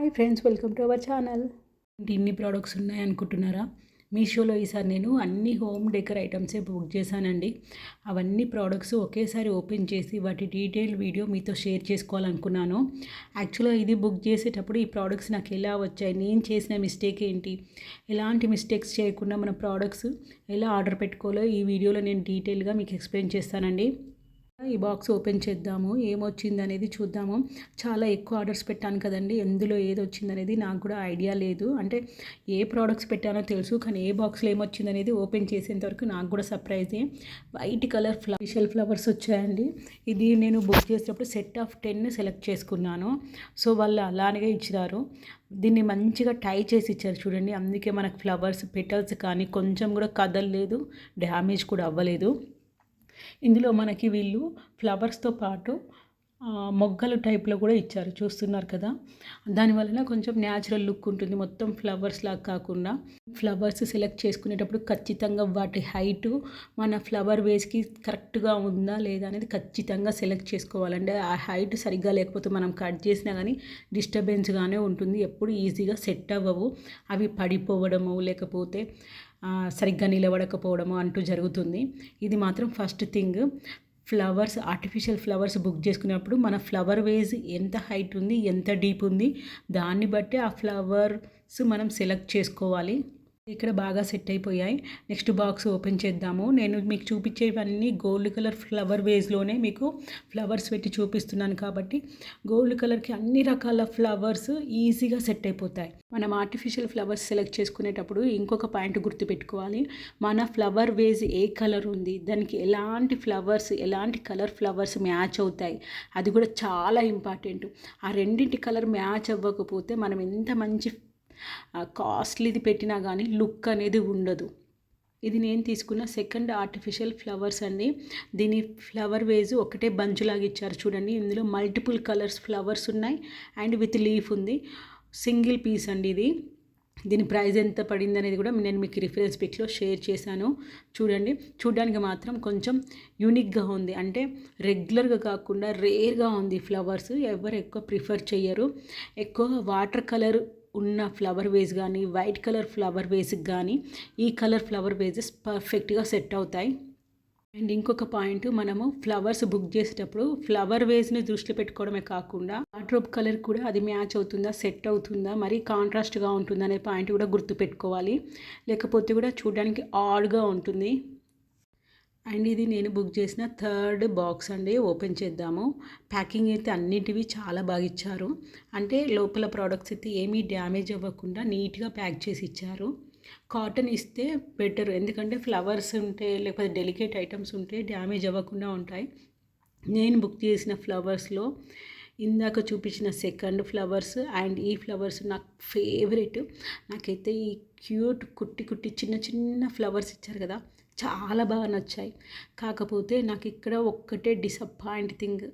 Hi friends, welcome to our channel. ఇన్ని products ఉన్నాయి అనుకుంటున్నారా? మీషోలో ఈసారి నేను అన్ని హోమ్ డెకర్ ఐటమ్సే బుక్ చేశానండి. అవన్నీ ప్రోడక్ట్స్ ఒకేసారి ఓపెన్ చేసి వాటి డీటెయిల్ వీడియో మీతో షేర్ చేసుకోవాలనుకున్నాను. యాక్చువల్గా ఇది బుక్ చేసేటప్పుడు ఈ ప్రోడక్ట్స్ నాకు ఎలా వచ్చాయి, నేను చేసిన మిస్టేక్ ఏంటి, ఎలాంటి మిస్టేక్స్ చేయకుండా మన ప్రోడక్ట్స్ ఎలా ఆర్డర్ పెట్టుకోవాలో ఈ వీడియోలో నేను డీటెయిల్గా మీకు ఎక్స్ప్లెయిన్ చేస్తానండి. ఈ బాక్స్ ఓపెన్ చేద్దాము, ఏమొచ్చింది అనేది చూద్దాము. చాలా ఎక్కువ ఆర్డర్స్ పెట్టాను కదండి, ఎందులో ఏది వచ్చిందనేది నాకు కూడా ఐడియా లేదు. అంటే ఏ ప్రోడక్ట్స్ పెట్టానో తెలుసు, కానీ ఏ బాక్స్లో ఏమొచ్చింది అనేది ఓపెన్ చేసేంతవరకు నాకు కూడా సర్ప్రైజే. వైట్ కలర్ స్పెషల్ ఫ్లవర్స్ వచ్చాయండి. ఇది నేను బుక్ చేసేటప్పుడు సెట్ ఆఫ్ 10 సెలెక్ట్ చేసుకున్నాను. సో వాళ్ళు అలానే ఇచ్చినారు. దీన్ని మంచిగా టై చేసి ఇచ్చారు చూడండి. అందుకే మనకు ఫ్లవర్స్ పెటల్స్ కానీ కొంచెం కూడా కదలలేదు, డ్యామేజ్ కూడా అవ్వలేదు. ఇందులో మనకి వీళ్ళు ఫ్లవర్స్తో పాటు మొగ్గలు టైప్లో కూడా ఇచ్చారు, చూస్తున్నారు కదా. దానివలన కొంచెం న్యాచురల్ లుక్ ఉంటుంది, మొత్తం ఫ్లవర్స్ లాగా కాకుండా. ఫ్లవర్స్ సెలెక్ట్ చేసుకునేటప్పుడు ఖచ్చితంగా వాటి హైటు మన ఫ్లవర్ వేస్కి కరెక్ట్గా ఉందా లేదా అనేది ఖచ్చితంగా సెలెక్ట్ చేసుకోవాలండి. ఆ హైట్ సరిగ్గా లేకపోతే మనం కట్ చేసినా కానీ డిస్టర్బెన్స్గానే ఉంటుంది, ఎప్పుడు ఈజీగా సెట్ అవ్వవు. అవి పడిపోవడము లేకపోతే సరిగ్గా నిలబడకపోవడము అంటూ జరుగుతుంది. ఇది మాత్రం first thing. Flowers, artificial flowers book చేసుకునేప్పుడు మన ఫ్లవర్ వేజ్ ఎంత హైట్ ఉంది, ఎంత డీప్ ఉంది, దాన్ని బట్టి ఆ ఫ్లవర్స్ మనం సెలెక్ట్ చేసుకోవాలి. ఇక్కడ బాగా సెట్ అయిపోయాయి. నెక్స్ట్ బాక్స్ ఓపెన్ చేద్దాము. నేను మీకు చూపించేవన్నీ గోల్డ్ కలర్ ఫ్లవర్ వేజ్లోనే మీకు ఫ్లవర్స్ పెట్టి చూపిస్తున్నాను కాబట్టి గోల్డ్ కలర్కి అన్ని రకాల ఫ్లవర్స్ ఈజీగా సెట్ అయిపోతాయి. మనం ఆర్టిఫిషియల్ ఫ్లవర్స్ సెలెక్ట్ చేసుకునేటప్పుడు ఇంకొక పాయింట్ గుర్తుపెట్టుకోవాలి. మన ఫ్లవర్ వేజ్ ఏ కలర్ ఉంది, దానికి ఎలాంటి ఫ్లవర్స్, ఎలాంటి కలర్ ఫ్లవర్స్ మ్యాచ్ అవుతాయి, అది కూడా చాలా ఇంపార్టెంట్. ఆ రెండింటి కలర్ మ్యాచ్ అవ్వకపోతే మనం ఎంత మంచి కాస్ట్లీది పెట్టినా కానీ లుక్ అనేది ఉండదు. ఇది నేను తీసుకున్న సెకండ్ ఆర్టిఫిషియల్ ఫ్లవర్స్ అండి. దీని ఫ్లవర్ వేజ్ ఒకటే బంచులాగా ఇచ్చారు చూడండి. ఇందులో మల్టిపుల్ కలర్స్ ఫ్లవర్స్ ఉన్నాయి అండ్ విత్ లీఫ్ ఉంది. సింగిల్ పీస్ అండి ఇది. దీని ప్రైస్ ఎంత పడింది అనేది కూడా నేను మీకు రిఫరెన్స్ పిక్లో షేర్ చేశాను, చూడండి. చూడడానికి మాత్రం కొంచెం యూనిక్గా ఉంది, అంటే రెగ్యులర్గా కాకుండా రేర్గా ఉంది. ఫ్లవర్స్ ఎవరు ఎక్కువ ప్రిఫర్ చేయరు. ఎక్కువ వాటర్ కలర్ ఉన్న ఫ్లవర్ వేస్ కానీ వైట్ కలర్ ఫ్లవర్ వేస్కి కానీ ఈ కలర్ ఫ్లవర్ వేజెస్ పర్ఫెక్ట్గా సెట్ అవుతాయి. అండ్ ఇంకొక పాయింట్, మనము ఫ్లవర్స్ బుక్ చేసేటప్పుడు ఫ్లవర్ వేస్ని దృష్టిలో పెట్టుకోవడమే కాకుండా వార్డ్రోబ్ కలర్ కూడా అది మ్యాచ్ అవుతుందా, సెట్ అవుతుందా, మరి కాంట్రాస్ట్గా ఉంటుందా అనే పాయింట్ కూడా గుర్తుపెట్టుకోవాలి. లేకపోతే కూడా చూడడానికి ఆడ్గా ఉంటుంది. అండ్ ఇది నేను బుక్ చేసిన థర్డ్ బాక్స్ అండి. ఓపెన్ చేద్దాము. ప్యాకింగ్ అయితే అన్నింటివి చాలా బాగా ఇచ్చారు, అంటే లోపల ప్రోడక్ట్స్ అయితే ఏమీ డ్యామేజ్ అవ్వకుండా నీట్గా ప్యాక్ చేసి ఇచ్చారు. కాటన్ ఇస్తే బెటర్, ఎందుకంటే ఫ్లవర్స్ ఉంటే లేకపోతే డెలికేట్ ఐటమ్స్ ఉంటే డ్యామేజ్ అవ్వకుండా ఉంటాయి. నేను బుక్ చేసిన ఫ్లవర్స్లో ఇందాక చూపించిన సెకండ్ ఫ్లవర్స్ అండ్ ఈ ఫ్లవర్స్ నాకు ఫేవరెట్. నాకైతే ఈ క్యూట్ కుట్టి కుట్టి చిన్న చిన్న ఫ్లవర్స్ ఇచ్చారు కదా, చాలా బాగా నచ్చాయి. కాకపోతే నాకు ఇక్కడ ఒక్కటే డిసప్పాయింట్ థింగ్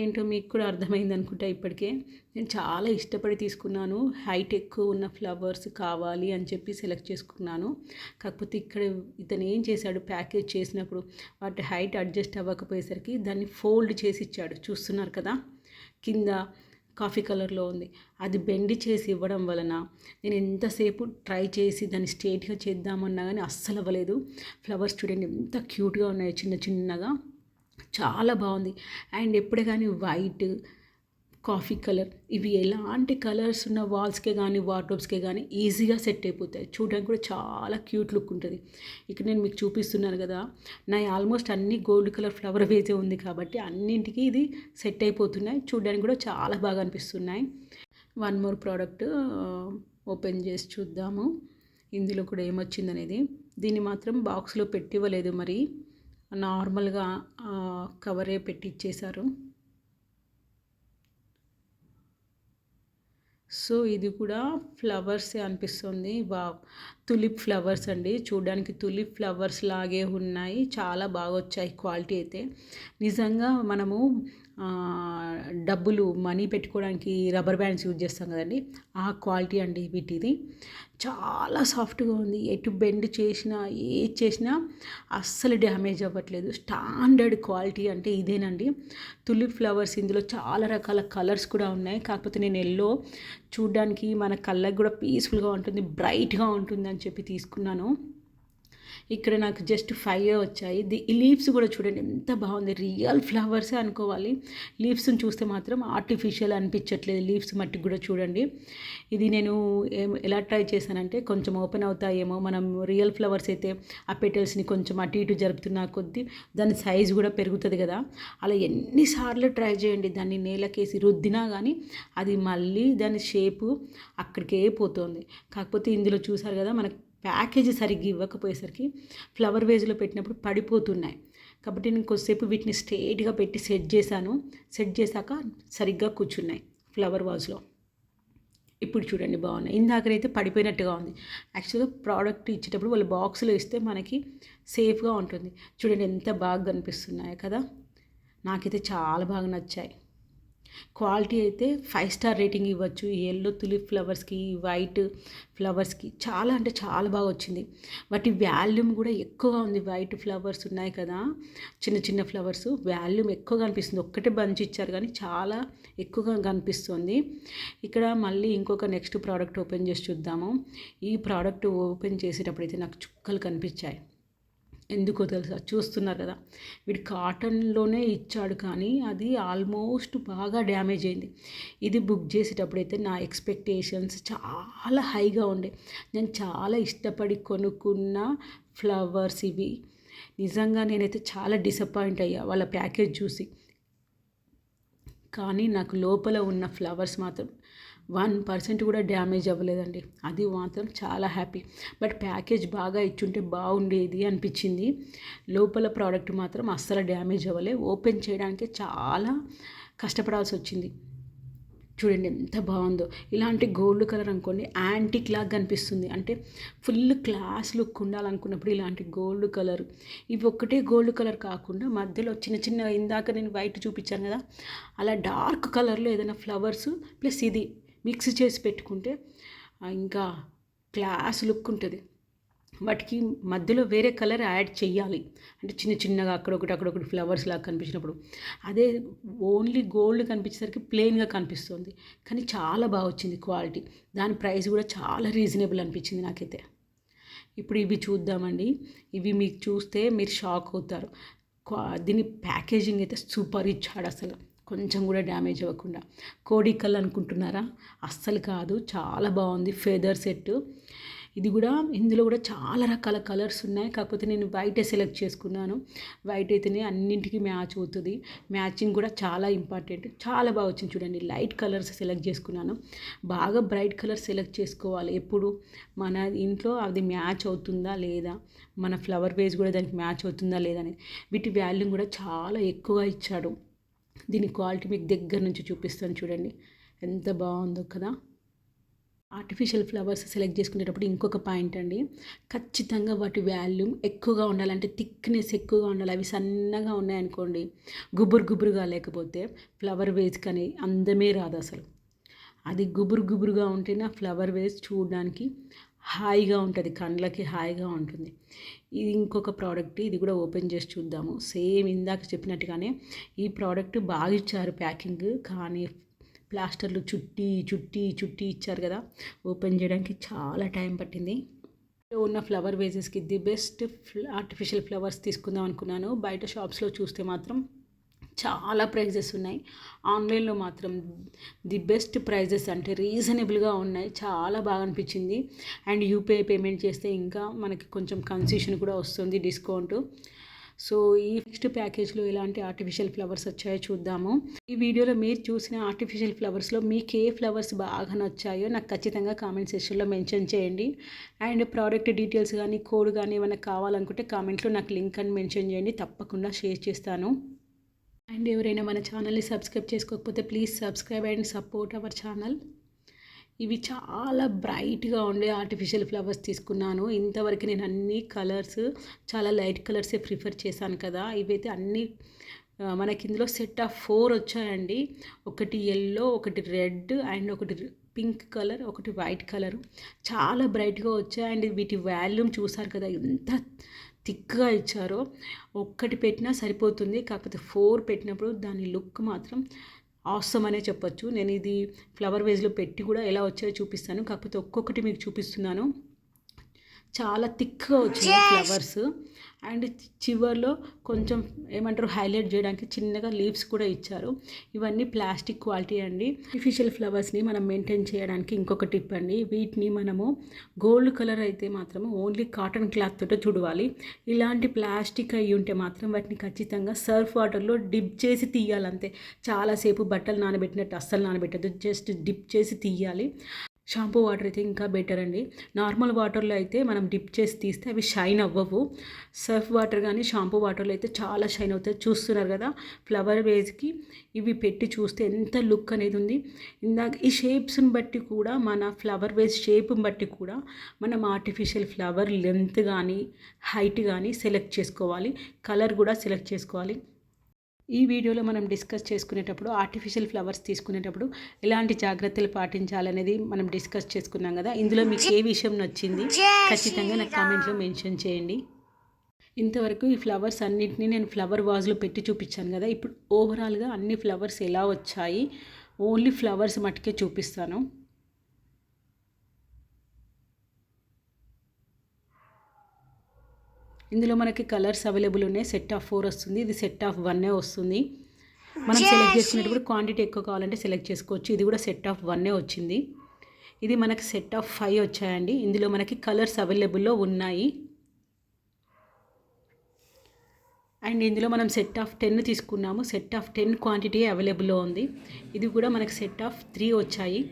ఏంటో మీకు కూడా అర్థమైంది అనుకుంటా ఇప్పటికే. నేను చాలా ఇష్టపడి తీసుకున్నాను, హైట్ ఎక్కువ ఉన్న ఫ్లవర్స్ కావాలి అని చెప్పి సెలెక్ట్ చేసుకున్నాను. కాకపోతే ఇక్కడ ఇతను ఏం చేశాడు, ప్యాకేజ్ చేసినప్పుడు వాటి హైట్ అడ్జస్ట్ అవ్వకపోయేసరికి దాన్ని ఫోల్డ్ చేసి ఇచ్చాడు, చూస్తున్నారు కదా. కింద కాఫీ కలర్లో ఉంది, అది బెండ్ చేసి ఇవ్వడం వలన నేను ఎంతసేపు ట్రై చేసి దాన్ని స్ట్రేట్గా చేద్దామన్నా కానీ అస్సలు అవ్వలేదు. ఫ్లవర్స్ చూడండి ఎంత క్యూట్గా ఉన్నాయో, చిన్న చిన్నగా, చాలా బాగుంది. అండ్ ఎప్పుడే కానీ వైట్, కాఫీ కలర్, ఇవి ఎలాంటి కలర్స్ ఉన్న వాల్స్కే కానీ వార్డ్రోబ్స్కే కానీ ఈజీగా సెట్ అయిపోతాయి. చూడడానికి కూడా చాలా క్యూట్ లుక్ ఉంటుంది. ఇక్కడ నేను మీకు చూపిస్తున్నాను కదా, నా ఆల్మోస్ట్ అన్ని గోల్డ్ కలర్ ఫ్లవర్ వేసే ఉంది కాబట్టి అన్నింటికి ఇది సెట్ అయిపోతున్నాయి. చూడడానికి కూడా చాలా బాగా అనిపిస్తున్నాయి. వన్ మోర్ ప్రోడక్ట్ ఓపెన్ చేసి చూద్దాము, ఇందులో కూడా ఏమొచ్చింది అనేది. దీన్ని మాత్రం బాక్స్లో పెట్టివ్వలేదు, మరి నార్మల్గా కవరే పెట్టి ఇచ్చేశారు. సో ఇది కూడా ఫ్లవర్సే అనిపిస్తుంది. తులిప్ ఫ్లవర్స్ అండి, చూడడానికి తులిప్ ఫ్లవర్స్ లాగే ఉన్నాయి, చాలా బాగా వచ్చాయి. క్వాలిటీ అయితే నిజంగా మనము డబ్బులు మనీ పెట్టుకోవడానికి రబ్బర్ బ్యాండ్స్ యూజ్ చేస్తాం కదండి, ఆ క్వాలిటీ అండి వీటిది. చాలా సాఫ్ట్గా ఉంది, ఎటు బెండ్ చేసినా ఏది చేసినా అస్సలు డ్యామేజ్ అవ్వట్లేదు. స్టాండర్డ్ క్వాలిటీ అంటే ఇదేనండి. తులిప్ ఫ్లవర్స్ ఇందులో చాలా రకాల కలర్స్ కూడా ఉన్నాయి, కాకపోతే నేను ఎల్లో చూడ్డానికి మన కళ్ళకి కూడా పీస్ఫుల్గా ఉంటుంది, బ్రైట్గా ఉంటుంది అని చెప్పి తీసుకున్నాను. ఇక్కడ నాకు జస్ట్ 5 వచ్చాయి. ఈ లీవ్స్ కూడా చూడండి ఎంత బాగుంది, రియల్ ఫ్లవర్సే అనుకోవాలి. లీవ్స్ని చూస్తే మాత్రం ఆర్టిఫిషియల్ అనిపించట్లేదు. లీవ్స్ మట్టికి కూడా చూడండి. ఇది నేను ఎలా ట్రై చేశానంటే కొంచెం ఓపెన్ అవుతాయేమో, మనం రియల్ ఫ్లవర్స్ అయితే ఆ పెటల్స్ని కొంచెం అటు ఇటు జరుపుతున్న కొద్దీ దాని సైజు కూడా పెరుగుతుంది కదా, అలా ఎన్నిసార్లు ట్రై చేయండి. దాన్ని నేలకేసి రుద్దినా కానీ అది మళ్ళీ దాని షేపు అక్కడికే పోతుంది. కాకపోతే ఇందులో చూసారు కదా, మనకు ప్యాకేజీ సరిగ్గా ఇవ్వకపోయేసరికి ఫ్లవర్ వేజ్లో పెట్టినప్పుడు పడిపోతున్నాయి. కాబట్టి నేను కొద్దిసేపు వీటిని స్ట్రేట్గా పెట్టి సెట్ చేశాను. సెట్ చేశాక సరిగ్గా కూర్చున్నాయి ఫ్లవర్ వాజ్లో. ఇప్పుడు చూడండి బాగున్నాయి. ఇందాకనైతే పడిపోయినట్టుగా ఉంది. యాక్చువల్గా ప్రోడక్ట్ ఇచ్చేటప్పుడు వాళ్ళు బాక్స్లో ఇస్తే మనకి సేఫ్గా ఉంటుంది. చూడండి ఎంత బాగా కనిపిస్తున్నాయి కదా, నాకైతే చాలా బాగా నచ్చాయి. క్వాలిటీ అయితే 5 స్టార్ రేటింగ్ ఇవ్వచ్చు. ఎల్లో తులిప్ ఫ్లవర్స్కి, వైట్ ఫ్లవర్స్కి చాలా అంటే చాలా బాగా వచ్చింది. వాటి వాల్యూమ్ కూడా ఎక్కువగా ఉంది. వైట్ ఫ్లవర్స్ ఉన్నాయి కదా, చిన్న చిన్న ఫ్లవర్స్, వాల్యూమ్ ఎక్కువగా అనిపిస్తుంది. ఒక్కటే బంచ్ ఇచ్చారు కానీ చాలా ఎక్కువగా కనిపిస్తుంది. ఇక్కడ మళ్ళీ ఇంకొక నెక్స్ట్ ప్రోడక్ట్ ఓపెన్ చేసి చూద్దాము. ఈ ప్రోడక్ట్ ఓపెన్ చేసేటప్పుడైతే నాకు చుక్కలు కనిపించాయి. ఎందుకో తెలుసా, చూస్తున్నారు కదా, వీడు కాటన్లోనే ఇచ్చాడు కానీ అది ఆల్మోస్ట్ బాగా డ్యామేజ్ అయింది. ఇది బుక్ చేసేటప్పుడైతే నా ఎక్స్పెక్టేషన్స్ చాలా హైగా ఉండే. నేను చాలా ఇష్టపడి కొనుక్కున్న ఫ్లవర్స్ ఇవి. నిజంగా నేనైతే చాలా డిసప్పాయింట్ అయ్యా వాళ్ళ ప్యాకేజ్ చూసి. కానీ నాకు లోపల ఉన్న ఫ్లవర్స్ మాత్రం 1% కూడా డ్యామేజ్ అవ్వలేదండి. అది మాత్రం చాలా హ్యాపీ. బట్ ప్యాకేజ్ బాగా ఇచ్చుంటే బాగుండేది అనిపించింది. లోపల ప్రోడక్ట్ మాత్రం అస్సలు డ్యామేజ్ అవ్వలే. ఓపెన్ చేయడానికి చాలా కష్టపడాల్సి వచ్చింది. చూడండి ఎంత బాగుందో. ఇలాంటి గోల్డ్ కలర్ అనుకోండి యాంటిక్ లాగా కనిపిస్తుంది. అంటే ఫుల్ క్లాస్ లుక్ ఉండాలనుకున్నప్పుడు ఇలాంటి గోల్డ్ కలర్, ఇవి ఒక్కటే గోల్డ్ కలర్ కాకుండా మధ్యలో చిన్న చిన్న, ఇందాక నేను వైట్ చూపించాను కదా, అలా డార్క్ కలర్లో ఏదైనా ఫ్లవర్స్ ప్లస్ ఇది మిక్స్ చేసి పెట్టుకుంటే ఇంకా క్లాస్ లుక్ ఉంటుంది. వాటికి మధ్యలో వేరే కలర్ యాడ్ చేయాలి, అంటే చిన్న చిన్నగా అక్కడొకటి ఫ్లవర్స్ లాగా కనిపించినప్పుడు. అదే ఓన్లీ గోల్డ్ కనిపించేసరికి ప్లెయిన్గా కనిపిస్తుంది. కానీ చాలా బాగా వచ్చింది క్వాలిటీ. దాని ప్రైస్ కూడా చాలా రీజనబుల్ అనిపించింది నాకైతే. ఇప్పుడు ఇవి చూద్దామండి. ఇవి మీకు చూస్తే మీరు షాక్ అవుతారు. దీని ప్యాకేజింగ్ అయితే సూపర్ ఇచ్చాడు అసలు, కొంచెం కూడా డ్యామేజ్ అవ్వకుండా. కోడికల్ అనుకుంటున్నారా? అస్సలు కాదు, చాలా బాగుంది. ఫెదర్ సెట్ ఇది కూడా. ఇందులో కూడా చాలా రకాల కలర్స్ ఉన్నాయి. కాకపోతే నేను వైటే సెలెక్ట్ చేసుకున్నాను. వైట్ అయితేనే అన్నింటికి మ్యాచ్ అవుతుంది. మ్యాచింగ్ కూడా చాలా ఇంపార్టెంట్. చాలా బాగా వచ్చింది చూడండి. లైట్ కలర్స్ సెలెక్ట్ చేసుకున్నాను. బాగా బ్రైట్ కలర్ సెలెక్ట్ చేసుకోవాలి ఎప్పుడు. మన ఇంట్లో అది మ్యాచ్ అవుతుందా లేదా, మన ఫ్లవర్ వేస్ కూడా దానికి మ్యాచ్ అవుతుందా లేదా అనేది. వీటి వాల్యూమ్ కూడా చాలా ఎక్కువగా ఇచ్చాడు. దీని క్వాలిటీ మీకు దగ్గర నుంచి చూపిస్తాను చూడండి ఎంత బాగుందో కదా. ఆర్టిఫిషియల్ ఫ్లవర్స్ సెలెక్ట్ చేసుకునేటప్పుడు ఇంకొక పాయింట్ అండి, ఖచ్చితంగా వాటి వాల్యూమ్ ఎక్కువగా ఉండాలి. అంటే థిక్నెస్ ఎక్కువగా ఉండాలి. అవి సన్నగా ఉన్నాయనుకోండి, గుబురుగా లేకపోతే ఫ్లవర్ వేస్ కానీ అందమే రాదు అసలు. అది గుబురుగా ఉంటేనే ఫ్లవర్ వేస్ చూడడానికి హాయిగా ఉంటుంది, కళ్ళకి హాయిగా ఉంటుంది. ఇది ఇంకొక ప్రోడక్ట్, ఇది కూడా ఓపెన్ చేసి చూద్దాము. సేమ్ ఇందాక చెప్పినట్టుగానే ఈ ప్రోడక్ట్ బాగా ఇచ్చారు ప్యాకింగ్, కానీ ప్లాస్టర్లు చుట్టి ఇచ్చారు కదా, ఓపెన్ చేయడానికి చాలా టైం పట్టింది. ఉన్న ఫ్లవర్ వేజెస్కి ది బెస్ట్ ఆర్టిఫిషియల్ ఫ్లవర్స్ తీసుకుందాం అనుకున్నాను. బయట షాప్స్లో చూస్తే మాత్రం చాలా ప్రైజెస్ ఉన్నాయి. ఆన్లైన్లో మాత్రం ది బెస్ట్ ప్రైజెస్, అంటే రీజనబుల్గా ఉన్నాయి. చాలా బాగా అనిపించింది. అండ్ యూపీఐ పేమెంట్ చేస్తే ఇంకా మనకి కొంచెం కన్సెషన్ కూడా వస్తుంది, డిస్కౌంట్. సో ఈ నెక్స్ట్ ప్యాకేజ్లో ఎలాంటి ఆర్టిఫిషియల్ ఫ్లవర్స్ వచ్చాయో చూద్దాము. ఈ వీడియోలో మీరు చూసిన ఆర్టిఫిషియల్ ఫ్లవర్స్లో మీకు ఏ ఫ్లవర్స్ బాగా నచ్చాయో నాకు ఖచ్చితంగా కామెంట్ సెక్షన్లో మెన్షన్ చేయండి. అండ్ ప్రోడక్ట్ డీటెయిల్స్ కానీ కోడ్ కానీ ఏమైనా కావాలనుకుంటే కామెంట్లో నాకు లింక్ అని మెన్షన్ చేయండి, తప్పకుండా షేర్ చేస్తాను. అండ్ ఎవరైనా మన ఛానల్ని సబ్స్క్రైబ్ చేసుకోకపోతే please subscribe and support our channel. ఇవి చాలా బ్రైట్గా ఉండే ఆర్టిఫిషియల్ ఫ్లవర్స్ తీసుకున్నాను. ఇంతవరకు నేను అన్ని కలర్స్ చాలా లైట్ కలర్సే ప్రిఫర్ చేశాను కదా. ఇవైతే అన్ని మనకి ఇందులో సెట్ ఆఫ్ 4 వచ్చాయండి. ఒకటి ఎల్లో, ఒకటి రెడ్ అండ్ ఒకటి పింక్ కలర్, ఒకటి వైట్ కలర్. చాలా బ్రైట్గా వచ్చాయి. అండ్ వీటి వాల్యూమ్ చూసారు కదా ఎంత థిక్గా ఇచ్చారో. ఒక్కటి పెట్టినా సరిపోతుంది, కాకపోతే 4 పెట్టినప్పుడు దాని లుక్ మాత్రం ఆసమ్ అనే చెప్పొచ్చు. నేను ఇది ఫ్లవర్ వేజ్లో పెట్టి కూడా ఎలా వచ్చాయో చూపిస్తాను, కాకపోతే ఒక్కొక్కటి మీకు చూపిస్తున్నాను. చాలా థిక్గా వచ్చినాయి ఫ్లవర్స్. అండ్ చివర్లో కొంచెం ఏమంటారు హైలైట్ చేయడానికి చిన్నగా లీవ్స్ కూడా ఇచ్చారు. ఇవన్నీ ప్లాస్టిక్ క్వాలిటీ అండి. ఆర్టిఫిషియల్ ఫ్లవర్స్ని మనం మెయింటైన్ చేయడానికి ఇంకొక టిప్ అండి. వీటిని మనము గోల్డ్ కలర్ అయితే మాత్రం ఓన్లీ కాటన్ క్లాత్ తోటే తుడవాలి. ఇలాంటి ప్లాస్టిక్ అయ్యి ఉంటే మాత్రం వాటిని ఖచ్చితంగా సర్ఫ్ వాటర్లో డిప్ చేసి తీయాలంతే. చాలాసేపు బట్టలు నానబెట్టినట్టు అస్సలు నానబెట్టద్దు, జస్ట్ డిప్ చేసి తీయాలి. షాంపూ వాటర్ అయితే ఇంకా బెటర్ అండి. నార్మల్ వాటర్లో అయితే మనం డిప్ చేసి తీస్తే అవి షైన్ అవ్వవు. సర్ఫ్ వాటర్ కానీ షాంపూ వాటర్లో అయితే చాలా షైన్ అవుతాయి. చూస్తున్నారు కదా ఫ్లవర్ వేజ్కి ఇవి పెట్టి చూస్తే ఎంత లుక్ అనేది ఉంది. ఇందాక ఈ షేప్స్ని బట్టి కూడా మన ఫ్లవర్ వేజ్ షేప్ని బట్టి కూడా మనం ఆర్టిఫిషియల్ ఫ్లవర్ లెంత్ కానీ హైట్ కానీ సెలెక్ట్ చేసుకోవాలి. కలర్ కూడా సెలెక్ట్ చేసుకోవాలి. ఈ వీడియోలో మనం డిస్కస్ చేసుకునేటప్పుడు ఆర్టిఫిషియల్ ఫ్లవర్స్ తీసుకునేటప్పుడు ఎలాంటి జాగ్రత్తలు పాటించాలనేది మనం డిస్కస్ చేసుకున్నాం కదా. ఇందులో మీకు ఏ విషయం నచ్చింది ఖచ్చితంగా నాకు కామెంట్లో మెన్షన్ చేయండి. ఇంతవరకు ఈ ఫ్లవర్స్ అన్నింటినీ నేను ఫ్లవర్ వాజ్లో పెట్టి చూపించాను కదా. ఇప్పుడు ఓవరాల్గా అన్ని ఫ్లవర్స్ ఎలా వచ్చాయి ఓన్లీ ఫ్లవర్స్ మట్టుకే చూపిస్తాను. ఇందులో మనకి కలర్స్ అవైలబుల్ ఉన్నాయి. సెట్ ఆఫ్ 4 వస్తుంది, ఇది సెట్ ఆఫ్ 1 వస్తుంది. మనం సెలెక్ట్ చేసుకునేటప్పుడు క్వాంటిటీ ఎక్కువ కావాలంటే సెలెక్ట్ చేసుకోవచ్చు. ఇది కూడా సెట్ ఆఫ్ 1 వచ్చింది. ఇది మనకి సెట్ ఆఫ్ 5 వచ్చాయండి. ఇందులో మనకి కలర్స్ అవైలబుల్లో ఉన్నాయి. అండ్ ఇందులో మనం సెట్ ఆఫ్ 10 తీసుకున్నాము. సెట్ ఆఫ్ 10 క్వాంటిటీ అవైలబుల్లో ఉంది. ఇది కూడా మనకి సెట్ ఆఫ్ 3 వచ్చాయి.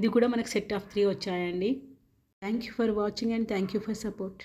ఇది కూడా మనకి సెట్ ఆఫ్ 3 వచ్చాయండి. Thank you for watching and thank you for support.